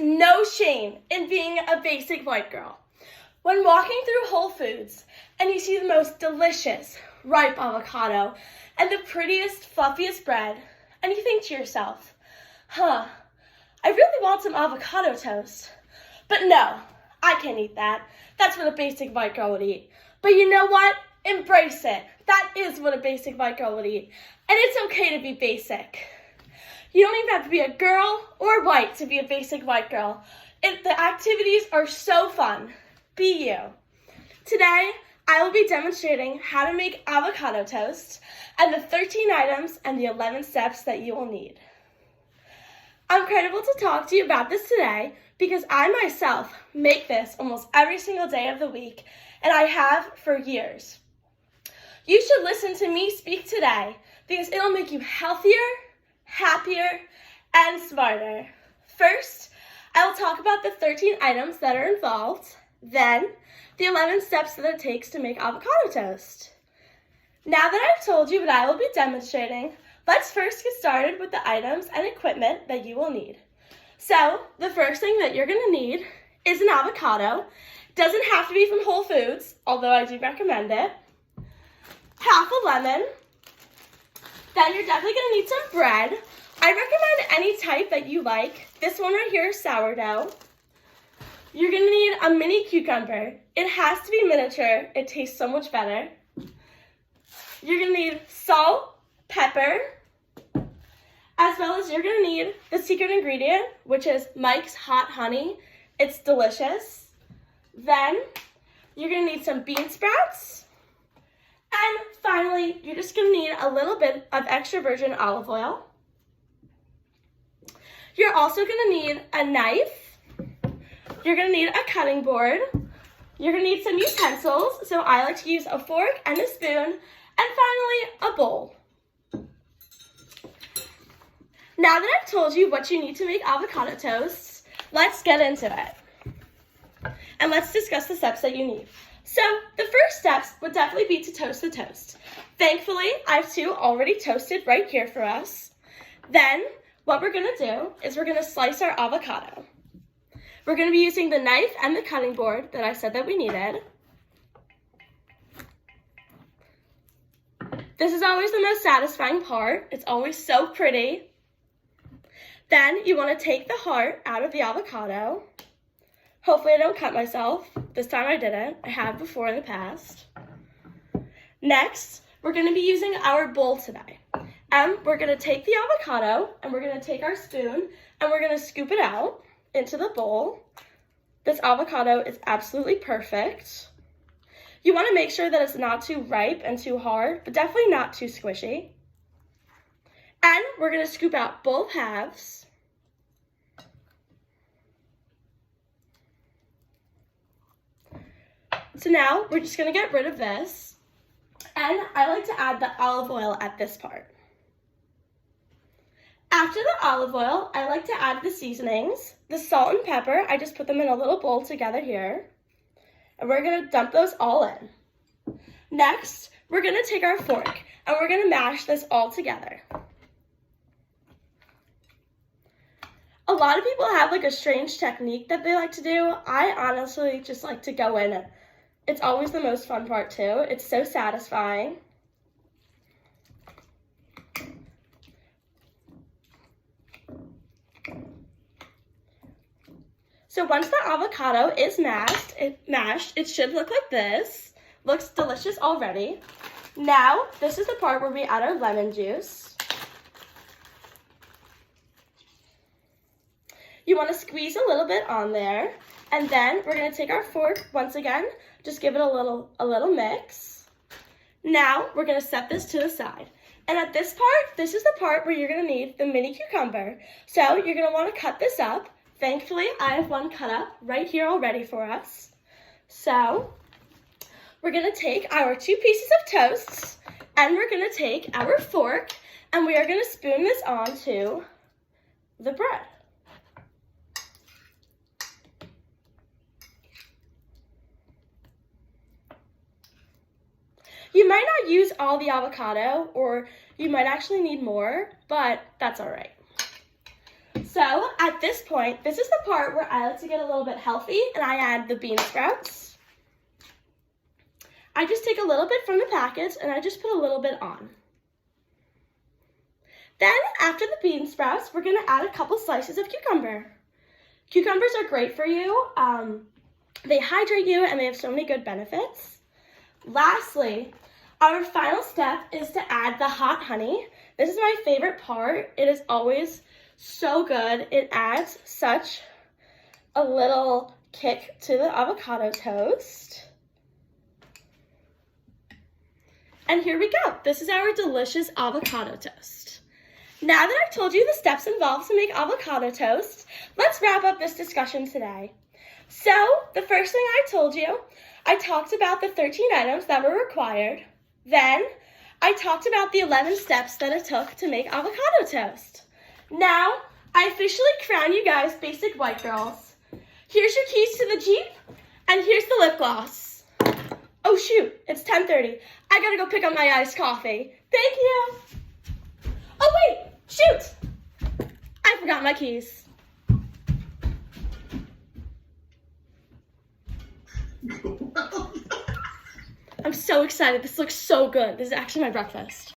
no shame in being a basic white girl. When walking through Whole Foods and you see the most delicious, ripe avocado and the prettiest, fluffiest bread, and you think to yourself, I really want some avocado toast. But no, I can't eat that. That's what a basic white girl would eat. But you know what? Embrace it. That is what a basic white girl would eat. And it's okay to be basic. You don't even have to be a girl or white to be a basic white girl. The activities are so fun. Be you. Today, I will be demonstrating how to make avocado toast and the 13 items and the 11 steps that you will need. I'm credible to talk to you about this today because I myself make this almost every single day of the week, and I have for years. You should listen to me speak today because it'll make you healthier, happier, and smarter. First, I will talk about the 13 items that are involved, then the 11 steps that it takes to make avocado toast. Now that I've told you what I will be demonstrating, let's first get started with the items and equipment that you will need. So, the first thing that you're going to need is an avocado. Doesn't have to be from Whole Foods, although I do recommend it. Half a lemon. Then you're definitely going to need some bread. I recommend any type that you like. This one right here is sourdough. You're going to need a mini cucumber. It has to be miniature. It tastes so much better. You're going to need salt, pepper, as well as you're going to need the secret ingredient, which is Mike's Hot Honey. It's delicious. Then you're going to need some bean sprouts. And finally, you're just going to need a little bit of extra virgin olive oil. You're also going to need a knife. You're going to need a cutting board. You're going to need some utensils. So I like to use a fork and a spoon. And finally, a bowl. Now that I've told you what you need to make avocado toast, let's get into it. And let's discuss the steps that you need. So the first steps would definitely be to toast the toast. Thankfully, I have two already toasted right here for us. Then what we're going to do is we're going to slice our avocado. We're going to be using the knife and the cutting board that I said that we needed. This is always the most satisfying part. It's always so pretty. Then you want to take the heart out of the avocado. Hopefully I don't cut myself. This time I didn't. I have before in the past. Next, we're going to be using our bowl today. We're going to take the avocado and we're going to take our spoon and we're going to scoop it out into the bowl. This avocado is absolutely perfect. You want to make sure that it's not too ripe and too hard, but definitely not too squishy. And we're going to scoop out both halves. So now we're just going to get rid of this. And I like to add the olive oil at this part. After the olive oil, I like to add the seasonings. The salt and pepper, I just put them in a little bowl together here. And we're going to dump those all in. Next, we're going to take our fork and we're going to mash this all together. A lot of people have like a strange technique that they like to do. I honestly just like to go in it. It's always the most fun part too. It's so satisfying. So once the avocado is mashed, it should look like this. Looks delicious already. Now, this is the part where we add our lemon juice. You want to squeeze a little bit on there. And then we're going to take our fork once again, just give it a little mix. Now, we're going to set this to the side. And at this part, this is the part where you're going to need the mini cucumber. So you're going to want to cut this up. Thankfully, I have one cut up right here already for us. So we're going to take our 2 pieces of toast and we're going to take our fork and we are going to spoon this onto the bread. You might not use all the avocado, or you might actually need more, but that's all right. So at this point, this is the part where I like to get a little bit healthy and I add the bean sprouts. I just take a little bit from the packets and I just put a little bit on. Then after the bean sprouts, we're gonna add a couple slices of cucumber. Cucumbers are great for you. They hydrate you and they have so many good benefits. Lastly, our final step is to add the hot honey. This is my favorite part. It is always so good. It adds such a little kick to the avocado toast. And here we go. This is our delicious avocado toast. Now that I've told you the steps involved to make avocado toast, let's wrap up this discussion today. So, the first thing I told you, I talked about the 13 items that were required. Then, I talked about the 11 steps that it took to make avocado toast. Now, I officially crown you guys basic white girls. Here's your keys to the Jeep, and here's the lip gloss. Oh shoot, it's 10:30. I gotta go pick up my iced coffee. Thank you. Oh wait, shoot! I forgot my keys. I'm so excited. This looks so good. This is actually my breakfast.